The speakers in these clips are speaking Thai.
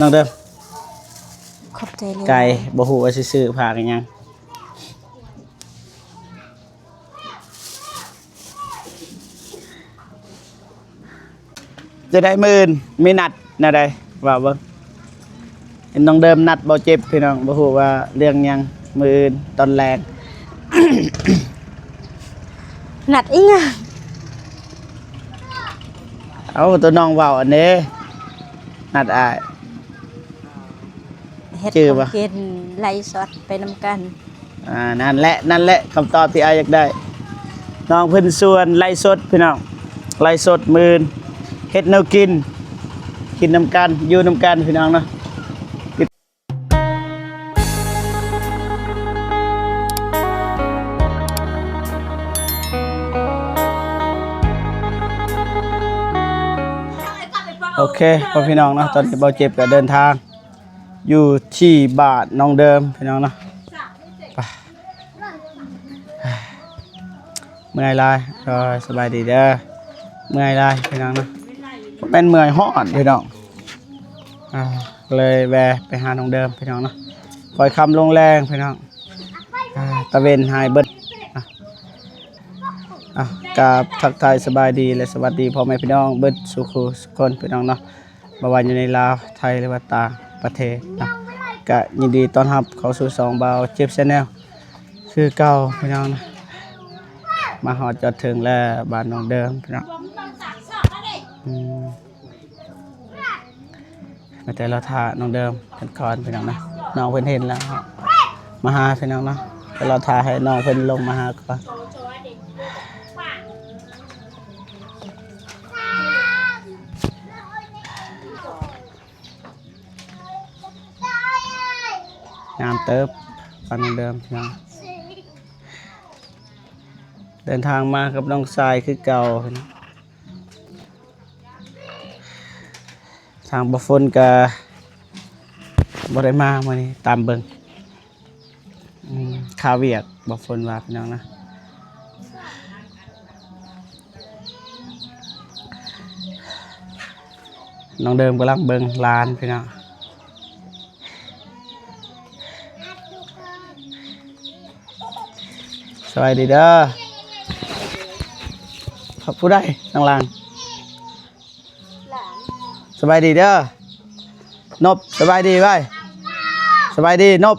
น้องเด้อขอบใจเลยไก่บ่ฮู้ว่าสิซื้อผักอีหยังจะได้มื้ออื่นมีนัดแนวใดว่าเบิ่งเห็นน้องเดิมนัดบ่เจ็บพี่น้องบ่ฮู้ว่าเรื่องหยังมื้ออื่นตอนแรก นัดอีหยัง เอาตัวน้องเว้าอันนี้นัดอ้าย เฮ็ด ชื่อ ของ ปะ กินไล่สดไปนำกัน นั่นแหละคำตอบที่อ้ายอยากได้น้องเพิ่นส่วนไล่สดพี่น้องไล่สดมื้ออื่นเฮ็ดแนวกินนำกันอยู่นำกันพี่น้องเนาะโอเคพ่อพี่น้องเนาะตอนนี้เบาเจ็บก็เดินทางอยู่ที่บ้านน้องเดิมพี่น้องเนาะไปเมื่อยลายก็สบายดีเด้อเมื่อยลายพี่น้องเนาะเป็นเมื่อยฮ้อนพี่น้องเลยแวะไปหาน้องเดิมพี่น้องเนาะคอยคำลงแรงพี่น้องตะเวนหายเบิดกับทักทายสบายดีและสวัสดีพ่อแม่พี่น้องเบิดสุขุสุขคนพี่น้องเนาะบ่ว่าอยู่ในลาวไทยหรือว่าต่างประเทศนะก็ยินดีต้อนรับเข้าสู่สองเบาเจ็บแชนแนลคือเก่าพี่น้องนะมาฮอดจอดถึงแล้วบ้านน้องเดิมพี่น้องมาแต่เราท่าน้องเดิมเป็นก่อนพี่น้องนะน้องเพิ่นเห็นแล้วมาหาพี่น้องเนาะแต่เราท่าให้น้องเพิ่นลงมาหาก่อนงามเติบฟันเดิมนะเดินทางมากับน้องทรายคือเก่าทางบฝนกับบได้มาวันนี้ตามเบิงคาเวียกบฝนว่าพี่น้องนะน้องเดิมกำลังเบิงลานพี่น้องสวัสดีเด้อขอบผู้ได้นางลางสบายดีเด้อนบสบายดีไปสบายดีนบ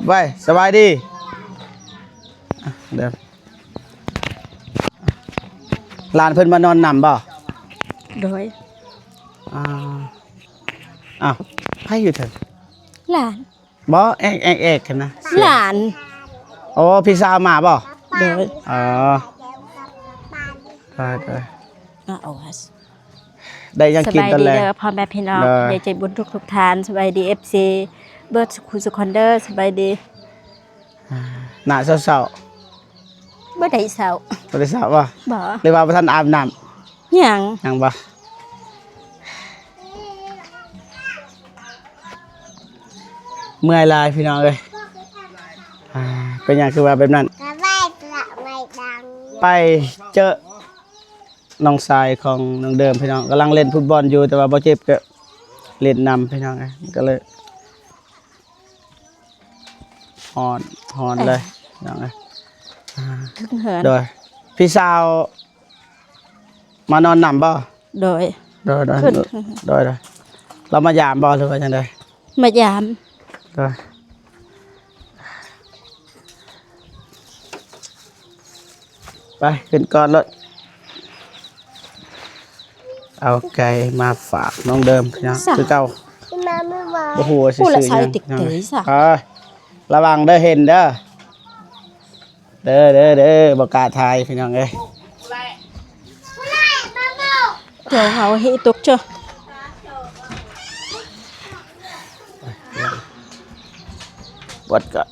ไปสบายดีเดี๋ยวลานเพิ่นมานอนนำบ่โดยไผอยู่เถอะหลาน บ่เอกกันนะหลาน โอ้พี่สาวมาบ่โดยได้เอาได้ยังกินตอนแรกสบายดีเด้อพ่อแม่พี่น้องอย่าใจบุญทุกทานสบายดี FC เบิร์ดสุขุสุขอนเดอร์สบายดีหน้าเศร้าบ่ได้เศร้าบ่ได้เศร้าบ่บ่หรือว่าบ่ทันอาบน้ำยังบ่เมื่อยลายพี่น้องเอ้ยเป็นหยังคือว่าแบบนั้นไปเจอน้องชายของน้องเดิมพี่น้องกำลังเล่นฟุตบอลอยู่แต่ว่าบ่เจ็บก็เล่นนำพี่น้องก็เลยฮอนเลยพี่น้องถึงเหินโดยพี่สาวมานอนนำบ่โดยเรามายามบ่หรือว่าจังได๋มายามโดยไปขึ้นก่อนเลยเอาไก่มาฝากน้องเดิมพี่น้องคือเก่าบ่ฮู้ว่าสิซื้อหยังระวังเด้อเห็นเด้อบ่กล้าทายพี่น้องเอ้ยเดี๋ยวเขาให้ตกเจ้าวัดก็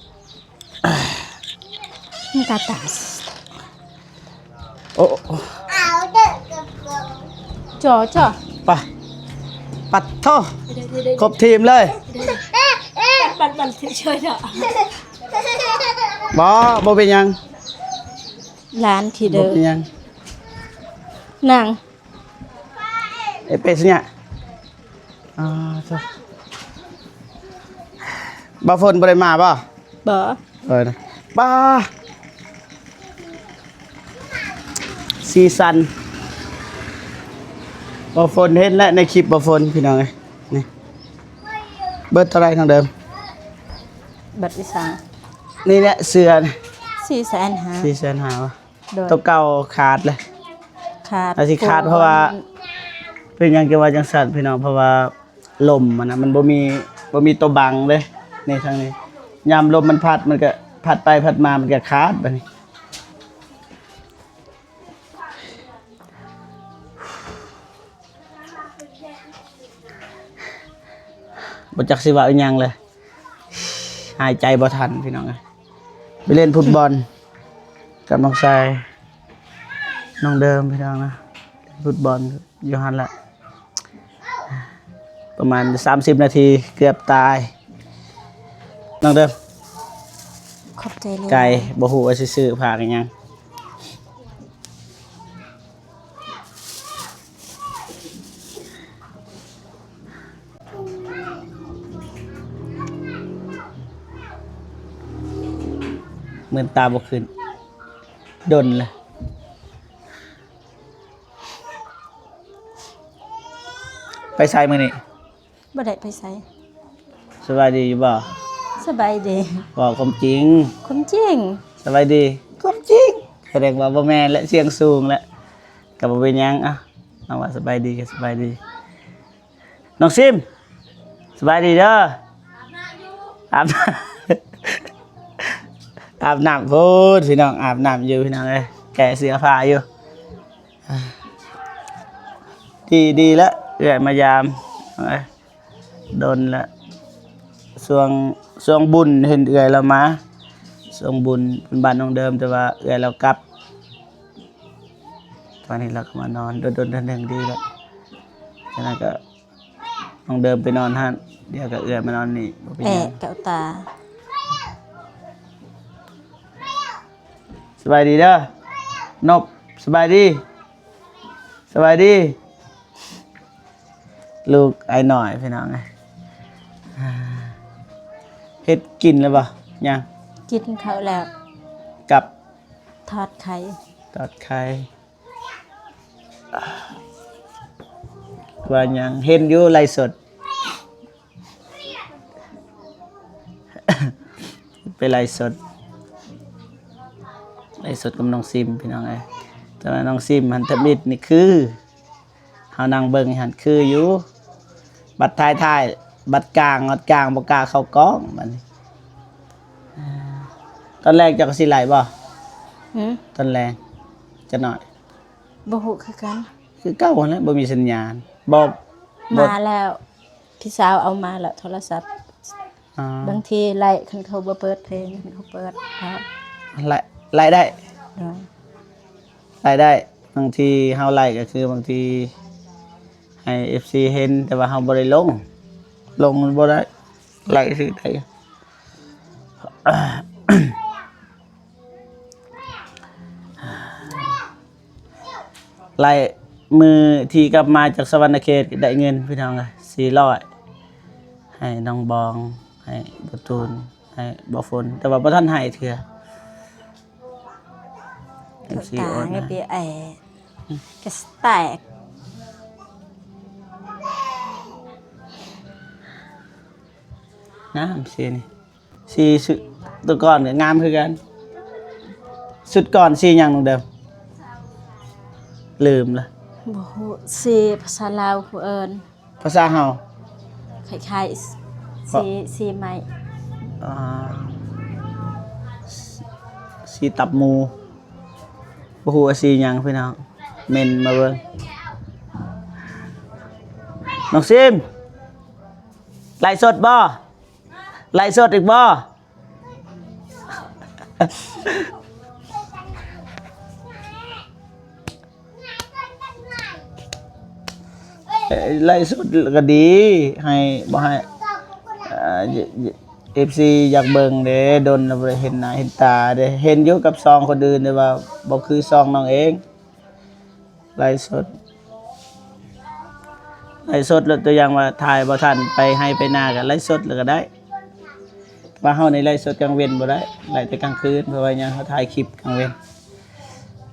กาตาสโอ้จ่อปัดโทครบทีมเลยปันช่วยเถอะบ่เป็นยังร้านที่เดิมเป็นยังนางเป็ดเนี่ย จ้ะบ่ฝนบ่ได้มาบ่ บ่ นะบ้าซีซันบ่ฝนเห็นแล้วในคลิปบ่ฝนพี่น้องเอ้ยนี่เบิดเท่าไหร่ทางเดิม บัดที่สาม นี่แหละเสื้อ 450,000 4,500,000วะ โดย ตัวเก่าขาดเลย ขาด อาสิขาดเพราะว่า เป็นหยังจะว่าจังซั่นพี่น้องเพราะว่าลมมันน่ะมันบ่มีตัวบังเลยนี่ทางนี้ยามลมมันพัดมันก็พัดไปพัดมามันก็ขาดบัดนี้บ่จักสิว่าอีหยังเลยหายใจบ่ทันพี่น้องเอ้ยไปเล่นฟุตบอลกับน้องชายน้องเดิมพี่น้องนะเล่นฟุตบอลอยู่หั่นแหละประมาณ30นาทีเกือบตายน้องเดิม ขอบใจเลย ไก่บ่ฮู้ว่าสิซื้อผักอีหยังเหมือนตาบ่ขึ้นดนเลยไปใส่มื้อนี้ บ่ได้ไปไส สบายดีอยู่บ่ สบายดี บอกความจริง ความจริง สบายดีความจริงแสดงว่าบ่แม่นและเสียงสูงและก็บ่เป็นหยังอ่ะเอาว่าสบายดีก็สบายดีน้องซิมสบายดีเด้ออาบน้ำ อาบน้ำพูดพี่น้องอาบน้ำอยู่พี่น้องเอ้ยแกะเสื้อผ้าอยู่ดีแล้วเอื้อยมายามเอ้ยโดนละช่วงบุญเห็นเอื้อยเรามาช่วงบุญเป็นบ้านน้องเดิมแต่ว่าเอื้อยเรากลับตอนนี้เราก็มานอนโดนๆหนึ่งดีแล้วฉะนั้นก็น้องเดิมไปนอนหั่นเดี๋ยวก็เอื้อยมานอนนี่บ่เป็นหยัง เก่าตา สบายดีเด้อนบสบายดีสบายดีลูกไอ้หน่อยพี่น้องไงเฮ็ดกินแล้วบ่ยัง กินข้าวแล้ว กับ ทอดไข่ ตอดไข่ว่ายังเห็นอยู่ไลฟ์สด ไปไลฟ์สดกับน้องซิมพี่น้องไอ้แต่ว่าน้องซิมหันทมิดนี่คือเฮานั่งเบิ่งหันคืออยู่บัดท้ายบัดกลางบ่กล้าเข้ากล้องบัดนี้ตอนแรกจะก็สิไหลบ่ ตอนแรกจะหน่อย บ่ฮู้คือกัน คือเก้าวันแล้วบ่มีสัญญาณบ่ มาแล้วพี่สาวเอามาแล้วโทรศัพท์ อ่า บางทีไล่คันเขาบ่เปิดเพลงคันเขาเปิดครับ ไล่ได้ โดย ไล่ได้บางทีเฮาไล่ก็คือบางทีให้ FC เห็นแต่ว่าเฮาบ่ได้ลงมันบ่ได้ไล่ซื้อได้ ไล่มือที่กลับมาจากสวรรณเขตได้เงินพี่น้องเลย400ให้น้องบองให้บ่ตูนให้บ่ฝนแต่ว่าบ่ทันให้เทื่อ เก่า MC ตา โอน ไง นะ เปียกระสแตก งามสีนี่สีสุดตัวก่อนเนี่ยงามคือกันสุดก่อนสีอย่างหนึงเดิมลืมละ บ่ฮู้สิภาษาลาวผู้เอิ้น ภาษาเฮา คล้ายๆสีไม้ อ่าสีตับหมูบ่ฮู้ว่าสีหยังพี่น้องเม่นมาเบิ่งน้องซิมไลฟ์สดบ่ไลฟ์สดอีกบ่ ไล่สุดก็ดีให้บ่ให้FC อยากเบิ่งเด้ดนแล้วบ่ได้เห็นหน้าเห็นตาเด้เห็นอยู่กับซองคนอื่นแต่ว่าบ่คือซองน้องเองไล่สด ไลฟ์สดแล้วตัวอย่างว่าถ่ายบ่ทันไปให้ไปนาก็ไลฟ์สดแล้วก็ได้ว่าเฮาในไลฟ์สดกลางเว้นบ่ได้ไลฟ์แต่กลางคืนเพราะว่าหยังเฮาถ่ายคลิปกลางเว้น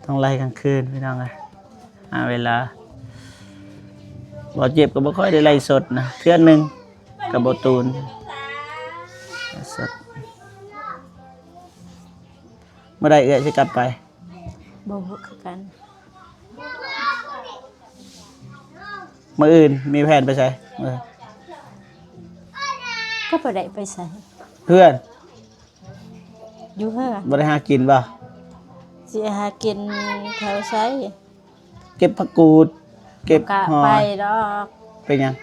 ต้องไลฟ์กลางคืนพี่น้องเอ้ยหาเวลาบ่เจ็บก็บ่ค่อยได้ไลฟ์สดนะเทื่อนึงก็บ่ตูนไลฟ์สดเมื่อใดเอื้อยสิกลับไป บ่ฮู้คือกัน มื้ออื่นมีแผนไปไสมื้อ ก็บ่ได้ไปใส่ เพื่อน อยู่เฮือ บ่ได้หากินบ่ สิหากินแถวไส เก็บผักกูดเก็บ กะ หอ ไปดอก เป็นหยัง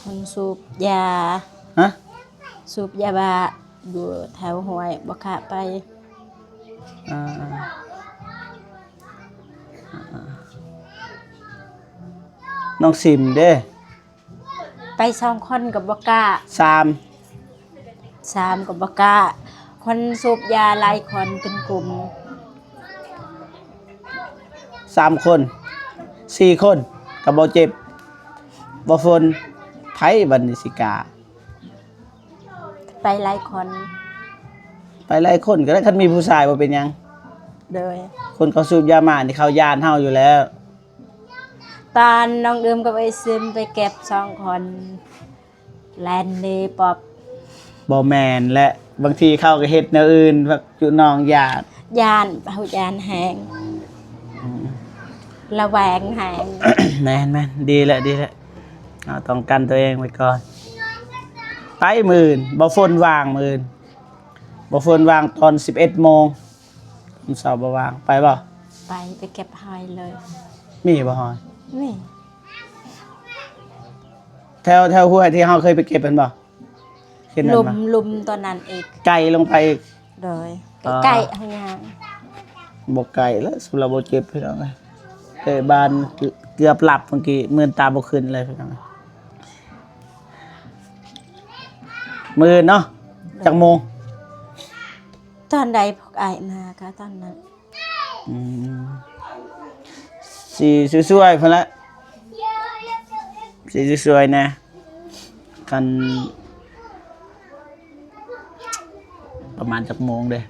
คนสูบยา ฮะ สูบยาบ้าอยู่แถวห้วยบ่กะไป อ่าน้องซิมเด้ ไป2คนก็บ่กล้า สาม 3ก็บ่กล้าคนสูบยาหลายคนเป็นกลุ่ม 3 คน4 คนก็บ่เจ็บบ่ฝนไผบัดนี้สิกล้า ไปหลายคน ไปหลายคนก็ได้คันมีผู้ชายบ่เป็นหยัง โดย คนเขาสูบยามานี่เขาย่านเฮาอยู่แล้ว ตอนน้องเดิมกับไอ้ซึมไปเก็บ2คนแลนนี่ปอบ บ่แม่นและบางทีเขาก็เฮ็ดแนวอื่นแบบอยู่น้องญาติ ยานเฮายานแหงระแวงแหง แม่นดีแล้วเอาต้องกันตัวเองไว้ก่อนไปมื้อนบ่ฝนว่างมื้อนบ่ฝนว่างตอน 11 โมงวันเสาร์บ่ว่างไปบ่ ไปเก็บหอยเลย มีบ่ฮอย นี่ แถวห้วยที่เฮาเคยไปเก็บเป็นบ่เห็นนั่นบ่ ลุมตอนนั้นอีก ไกลลงไปอีก โดย อ่า ใกล้ๆหางยาง บ่ไกลแล้วสุราบ่เจ็บพี่น้องเอ้ยเอ้ยบ้านเกือบหลับเมื่อกี้มื่นตาบ่ขึ้นเลยพี่น้องเอ้ยมื้อเนาะจักโมง ตอนใดพวกไอ้ายมาก็ตอนนั้น อืมสีสวยๆพุ่นละสีสวยๆนะกันประมาณจักโมงเด้ 11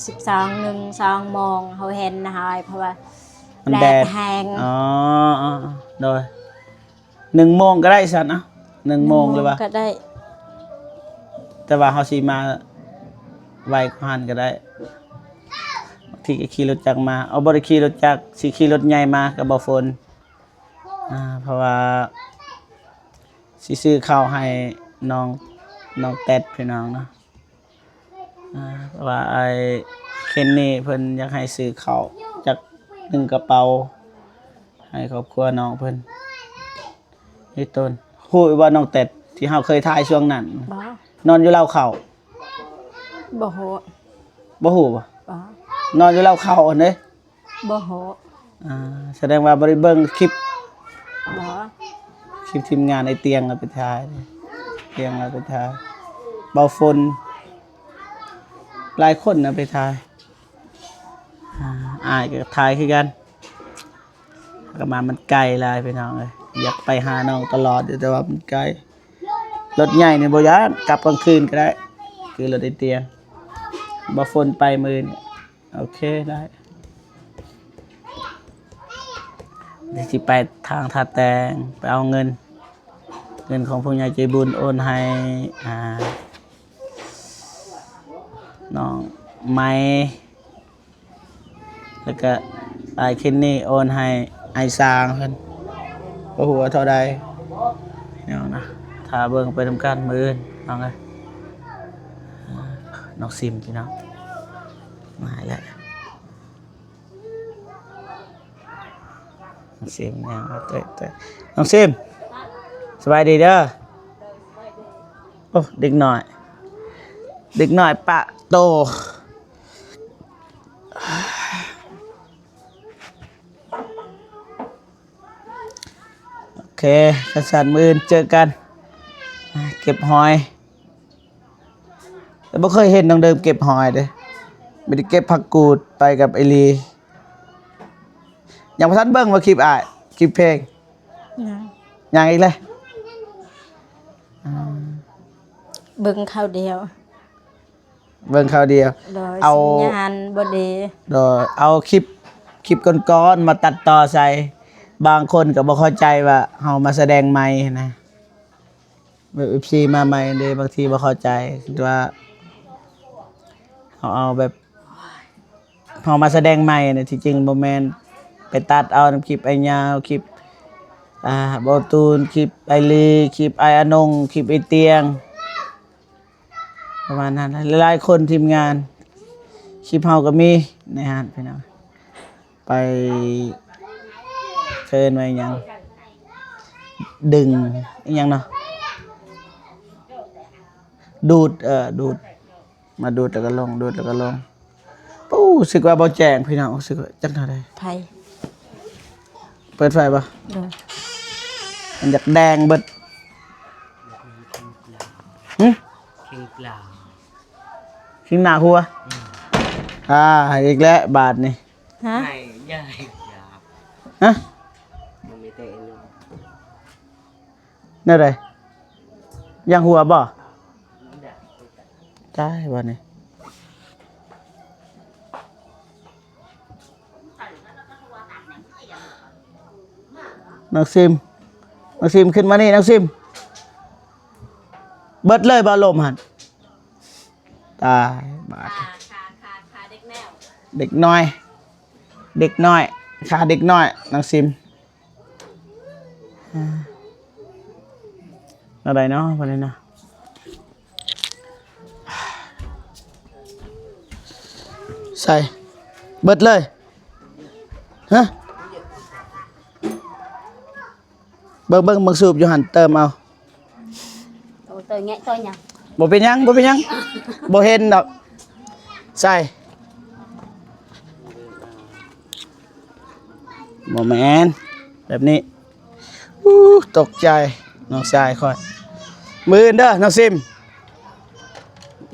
12 1 2โมงเฮาเห็นนะฮอยเพราะว่า มัน แด แด ด ด แหง อ๋อโดย1 โมงก็ได้ซั่นนะ1 โมงเลยว่า ก็ได้ แต่ว่าเฮาสิมาไวกว่านั้นก็ได้บางทีก็ขี่รถจักรมาเอาบ่ได้ขี่รถจักรสิขี่รถใหญ่มาก็บ่ฝนเพราะว่าสิซื้อข้าวให้น้องแต๊ดพี่น้องเนาะเพราะว่าไอ้เคนนี่เพิ่นอยากให้ซื้อข้าวจัก1 กระเป๋าให้ครอบครัวน้องเพิ่นนี่ต้นฮู้ว่าน้องแต๊ดที่เฮาเคยถ่ายช่วงนั้น บ่ นอนอยู่เล่าเขา บ่โห บ่ฮู้บ่ บ่ นอนอยู่เล่าเขาอันเด้ บ่โห แสดงว่าบ่ได้เบิ่งคลิป บ่ ทีมงานไอ้เตียงเอาไปถ่ายเตียงเอาไปถ่ายเบาฝนหลายคนเอาไปถ่ายอ้ายก็ถ่ายคือกันก็มามันไกลหลายพี่น้องเอ้ยอยากไปหาน้องตลอดอยู่แต่ว่ามันไกลรถใหญ่นี่บ่ย้านกลับกลางคืนก็ได้ คือรถไอ้เตียงบ่ฝนไปมื้อนี้โอเคได้เดี๋ยวสิไปทางท่าแตงไปเอาเงินของผู้ใหญ่ใจบุญโอนให้น้องไม้แล้วก็ไอ้เคนนี่โอนให้ไอ้ซางเพิ่นบ่ฮู้ว่าเท่าใดเนาะนะถ้าเบิ่งไปทำการมื้ออื่นน้องเอ้ยน้องซิมพี่น้องมาแล้วน้องซิมเนี่ยเตะน้องซิมสบายดีเด้อโอ้เด็กหน่อยปะโตโอเคสันมือเจอกันเก็บหอยแต่ไม่เคยเห็นน้องเดิมเก็บหอยเด้ไม่ได้เก็บผักกูดไปกับไอลีอย่างพระท่านเบิ้งว่าคลิป คลิปเพลง นะ ยังอีกเลย เบิ่งข้าวเดียว เบิ่งคราวเดียว โดย เอา สัญญาณบ่ดี โดยเอาคลิปก้อนๆมาตัดต่อใส่บางคนก็บ่เข้าใจว่าเฮามาแสดงใหม่นะแบบ FC มาใหม่เด้บางทีบ่เข้าใจว่าเอาแบบเฮามาแสดงใหม่เนี่ยที่จริงบ่แม่นไปตัดเอานำคลิปไอ้ยาวคลิปบ่ตูนคลิปไอลีคลิปไออนงคลิปไอเตียงประมาณนั้นหลายๆคนทีมงานคลิปเฮาก็มีนะฮะพี่น้องไปเชิญไว้หยังดึงอีหยังเนาะดูดดูดมาดูดแล้วก็ลงดูดแล้วก็ลงปู้รู้สึกว่าบ่แจ้งพี่น้องรู้สึกว่าจังเท่าใด ไผ เปิดไฟป่ะ โดย มันอยากแดงเบิดหึ เข่งกล่าว ขึ้นหน้าหัวอีกแล้วบาทนี่ ฮะ ให้ย่ายหยาบ ฮะ มันไม่แต่เนาะ แนี่ไรยังหัวบ่ใช่บ่นี่นักซิมขึ้นมานี่นักซิมเบิดเลยบาลมหันตายบาท ขาเด็กแนว เด็กน้อยขาเด็กน้อยนักซิมอะไรเนาะวันนี้นะใส่เบิดเลยฮะเบิ่งสูบอยู่หันเติมเอา โตเตยแงะตัวหยัง บ่เป็นหยังบ่เห็นดอกใส่บ่แม่นแบบนี้ตกใจน้องชายค่อยมือเด้อน้องซิม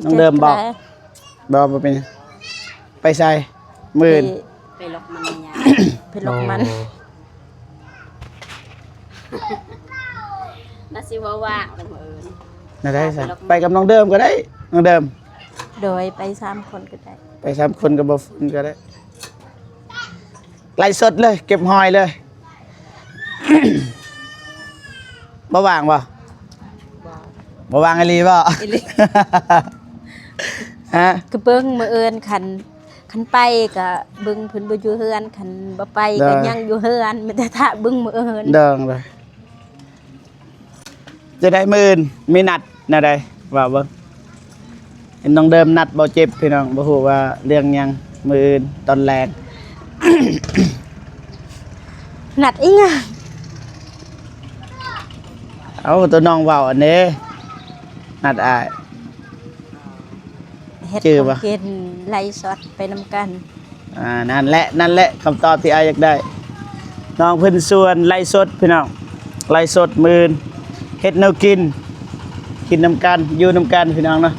น้องเดิมบอกบ่เป็นหยังไปใส่มือ ไปลกมันยาไปลกมันน่าสิว่าว่างแต่มื้ออื่น น่าได้ใส่ไปกับน้องเดิมก็ได้น้องเดิม โดยไป3คนก็ได้ ไป3คนกับบ่ฝุ่นก็ได้ไล่สดเลยเก็บหอยเลย บ่ว่างบ่บ่ว่างอีหลีบ่ อีหลี ฮะ ก็เบิ่งมื้ออื่นคันไปก็เบิ่งเพิ่นบ่อยู่เฮือนคันบ่ไปก็ยังอยู่เฮือนมีแต่ถ้าเบิ่งมื้ออื่น เดิงเลยจะได้มื้ออื่นมีนัดน่ะได้ว่าเบิ่งเห็นน้องเดิมนัดบ่เจ็บพี่น้องบ่ฮู้ว่าเรื่องหยังมื้ออื่นตอนแรก นัดอีหยัง เอาตัวน้องเว้าอันนี้นัดอ้าย เฮ็ด ชื่อ ของ ปะ กินไล่สดไปนำกัน นั่นแหละคำตอบที่อ้ายอยากได้น้องเพิ่นส่วนไล่สดพี่น้องไล่สดมื้ออื่นเฮ็ดแนวกินนำกันอยู่นำกันพี่น้องเนาะ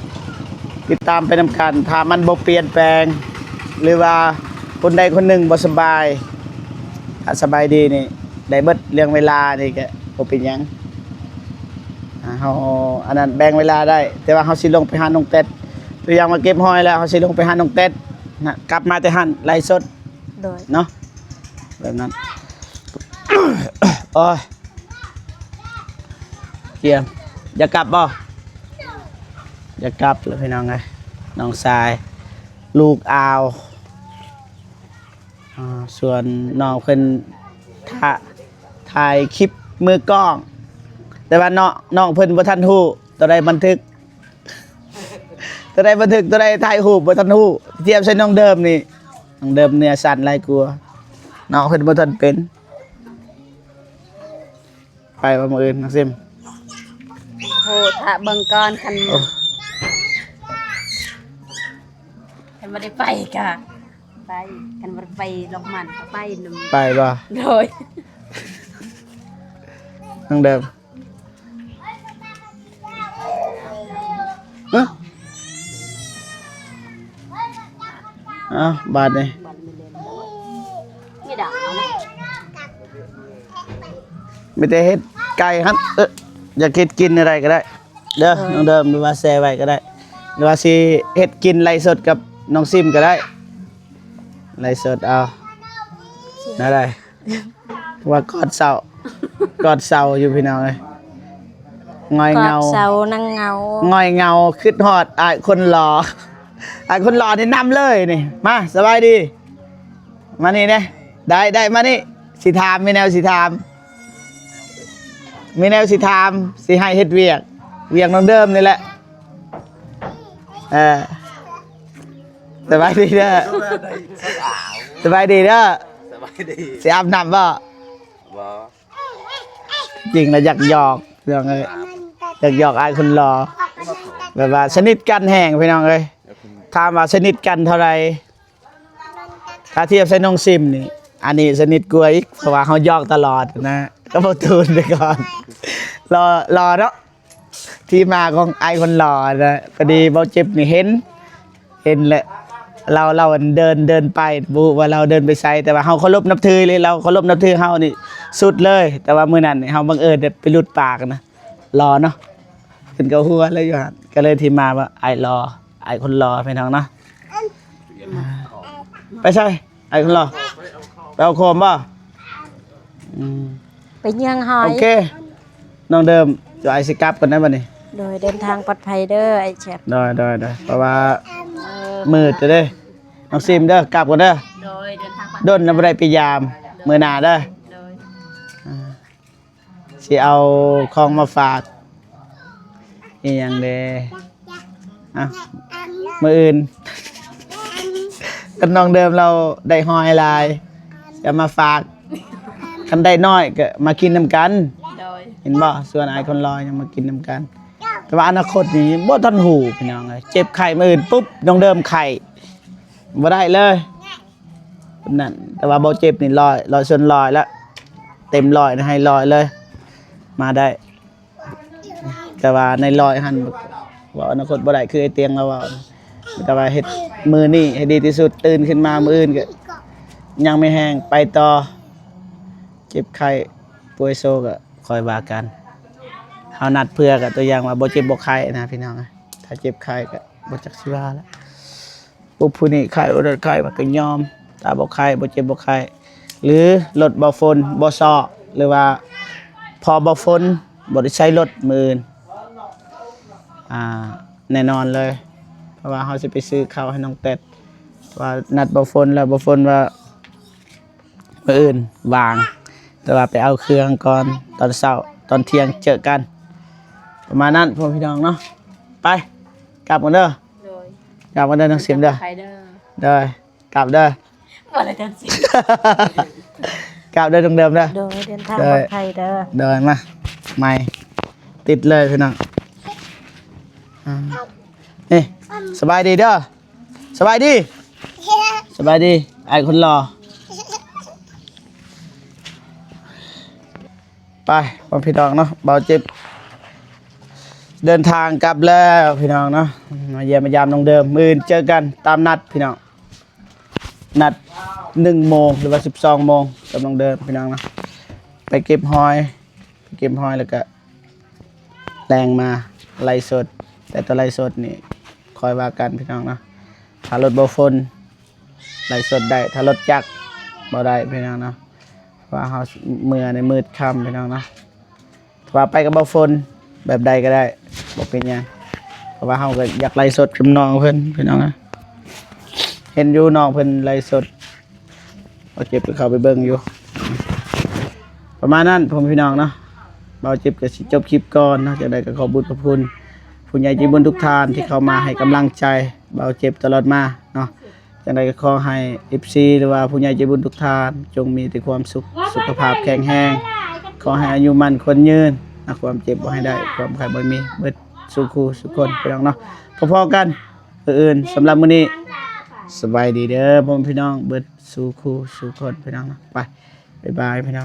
ติดตามไปนำกันถ้ามันบ่เปลี่ยนแปลง หรือว่าคนใดคนหนึ่งบ่สบายถ้าสบายดีนี่ได้เบิดเรื่องเวลานี่ก็บ่เป็นหยังเฮาอันนั้นแบ่งเวลาได้ แต่ว่าเฮาสิลงไปหาน้องเต็ดตัวอย่างมาเก็บหอยแล้วเฮาสิลงไปหาน้องเต็ดนะกลับมาแต่หันไล่สด โดย เนาะแบบนั้น โอ้ยเกียมอยากกลับบ่อยากกลับเลยพี่น้องไงน้องชาย ลูกอาวส่วนน้องเพิ่นถ่ายคลิปมือกล้อง แต่ว่าน้องเพิ่นบ่ทันฮู้ตัวใดบันทึก ตัวใดบันทึกตัวใดถ่ายรูปบ่ทันฮู้เทียบใส่น้องเดิมนี่น้องเดิมเนื้อสั่นหลายกลัวาน้องเพิ่นบ่ทันเป็นไปว่ามื้ออื่นนักซิม โหถ้าเบิ่งก่อนคัน โอ้ บ่ได้ไปก็ไปคันบ่ได้ไปลกมันก็ไปนำ ไปบ่ โดย น้องเดิมฮะบาทนี่ นี่ดอกเอานะ ไม่ได้เฮ็ดไก่ครับอยากเฮ็ดกินอะไรก็ได้เด้อน้องเดิมหรือว่าแซ่ไว้ก็ได้หรือว่าสิเฮ็ดกินไลฟ์สดกับน้องซิมก็ได้ไลฟ์สดเอานั่นได้ว่ากอดเสาอยู่พี่น้องเอ้ยงอยเงาก อดเสานั่งเงาง อยเงาคิดฮอดอ้ายคนหล่ออ้ายคนหล่อนี่นำเลยนี่มาสบายดีมานี่นะได้มานี่สิถามมีแนวสิถามสิให้เฮ็ดเวียกน้องเดิมนี่แหละสบายดีเด้อสบายดีเด้อ สบายดี สิอาบน้ำบ่ บ่ จริงแล้วอยากหยอกพี่น้องเอ้ยอยากหยอกอ้ายคนหล่อแบบว่าสนิทกันแห้งพี่น้องเอ้ยถามว่าสนิทกันเท่าไหร่ถ้าเทียบใส่น้องซิมนี่อันนี้สนิทกว่าอีกเพราะว่าเขาหยอกตลอดนะก็บ่ตูนไปก่อนรอเนาะที่มาของไอ้คนหล่อนะพอดีเบาเจ็บนี่เห็นแหละเราเดินไปบูว่าเราเดินไปไสแต่ว่าเฮาเคารพนับถือเลยเราเคารพนับถือเฮานี่สุดเลย แต่ว่ามื้อนั้นนี่เฮาบังเอิญได้ไปหลุดปากนะรอเนาะขึ้นกับหัวเลยอยู่หั่นก็เลยที่มาว่าไอ้รอไอ้คนรอพี่น้องเนาะไปใช่ไอ้คนรอไปเอาโคมบ่ไปเยี่ยงหอ โอย เคน้องเดิมจะไอซิกลับกันได้บ่นี่ โดยเดินทางปลอดภัยเด้อไอ้แชฟ ได้เพราะว่ามืดจะเด้น้องซิมเด้อกลับกันเด้อ โดยเดินทางปลอด ด้นน้ำบ่ได้ไปยามมื้อหน้าเด้อ โดย สิเอาของมาฝากอีหยังเด้มื้ออื่นกับน้องเดิมเราได้หอยลายจะมาฝากคันได้น้อยก็มากินน้ำกัน โดย เห็นบ่ส่วนไอ้คนรอยังมากินน้ำกันแต่ว่าอนาคตนี่บ่ทันหูพี่น้องเอ้ยเจ็บไข้มื้ออื่นปุ๊บน้องเดิมไข้บ่ได้เลยนั่นแต่ว่าบ่เจ็บนี่ร้อยส่วนร้อยแล้วเต็มร้อยนะให้ร้อยเลยมาได้แต่ว่าในร้อยหั่นว่าอนาคตบ่ได้คือไอ้เตียงเราว่าแต่ว่าเฮ็ดมื้อนี้ให้ดีที่สุดตื่นขึ้นมามื้ออื่นก็ยังไม่แห้งไปต่อเจ็บไข้ป่วยโซก็คอยว่ากันเฮานัดเพื่อกับตัวอย่างว่าบ่เจ็บบ่ไข้นะพี่น้องถ้าเจ็บไข้ก็บ่จักสิว่าแล้วปุ๊บผู้นี้ไข้บ่ได้ไข้มันก็ยอมถ้าบ่ไข้บ่เจ็บบ่ไข้หรือรถบ่ฝนบ่ซ้อหรือว่าพอบ่ฝนบ่ได้ใช้รถมื้ออื่นแน่นอนเลยเพราะว่าเฮาสิไปซื้อข้าวให้น้องเต็ดว่านัดบ่ฝนแล้วบ่ฝนว่ามื้ออื่นวางแต่ว่าไปเอาเครื่องก่อนตอนเช้าตอนเที่ยงเจอกันประมาณนั้นพ่อพี่น้องเนาะไปกลับกันเด้อ โดย กลับกันเด้อน้องเสียมเด้อ ไปเด้อ เด้อกลับเด้อ บ่ได้จังสิ กลับเด้อตรงเดิมเด้อ โดยเดินทางปลอดภัยเด้อ เดินมาไม่ติดเลยพี่น้องนี่สบายดีเด้อสบายดีไอ้คนรอไปพ่อพี่น้องเนาะเบาเจ็บเดินทางกลับแล้วพี่น้องเนาะมาเยี่ยมมายามน้องเดิมมื้อเจอกันตามนัดพี่น้องนัด1 โมงหรือว่า12 โมงกับน้องเดิมพี่น้องเนาะไปเก็บหอยแล้วก็แรงมาไล่สดแต่ตัวไล่สดนี่คอยว่ากันพี่น้องเนาะถ้ารถบ่ฝนไล่สดได้ถ้ารถจักรบ่ได้พี่น้องเนาะว่าเฮาเมื่อในมืดค่ำพี่น้องเนาะว่าไปกับบ่ฝนแบบใดก็ได้บ่เป็นหยังเพราะว่าเฮาก็อยากไล่สดกับน้องเพิ่นพี่น้องนะเห็นอยู่น้องเพิ่นไล่สดบ่เจ็บก็เข้าไปเบิ่งอยู่ประมาณนั้นผมพี่น้องเนาะบ่เจ็บก็สิจบคลิปก่อนเนาะจังได๋ก็ขอบุญขอบคุณผู้ใหญ่ใจบุญทุกท่านที่เข้ามาให้กำลังใจบ่เจ็บตลอดมาเนาะจังได๋ก็ขอให้ FC หรือว่าผู้ใหญ่ใจบุญทุกท่านจงมีแต่ความสุขสุขภาพแข็งแรงขอให้อายุมั่นคนยืนนะความเจ็บบ่ให้ได้ความไข้บ่มีเบิดสู่คู่สู่คนพี่น้องเนาะพอๆกันอื่นสำหรับมื้อนี้สบายดีเด้อพ่อพี่น้องเบิดสู่คู่สู่คนพี่น้องเนาะไปบ๊ายบายพี่น้อง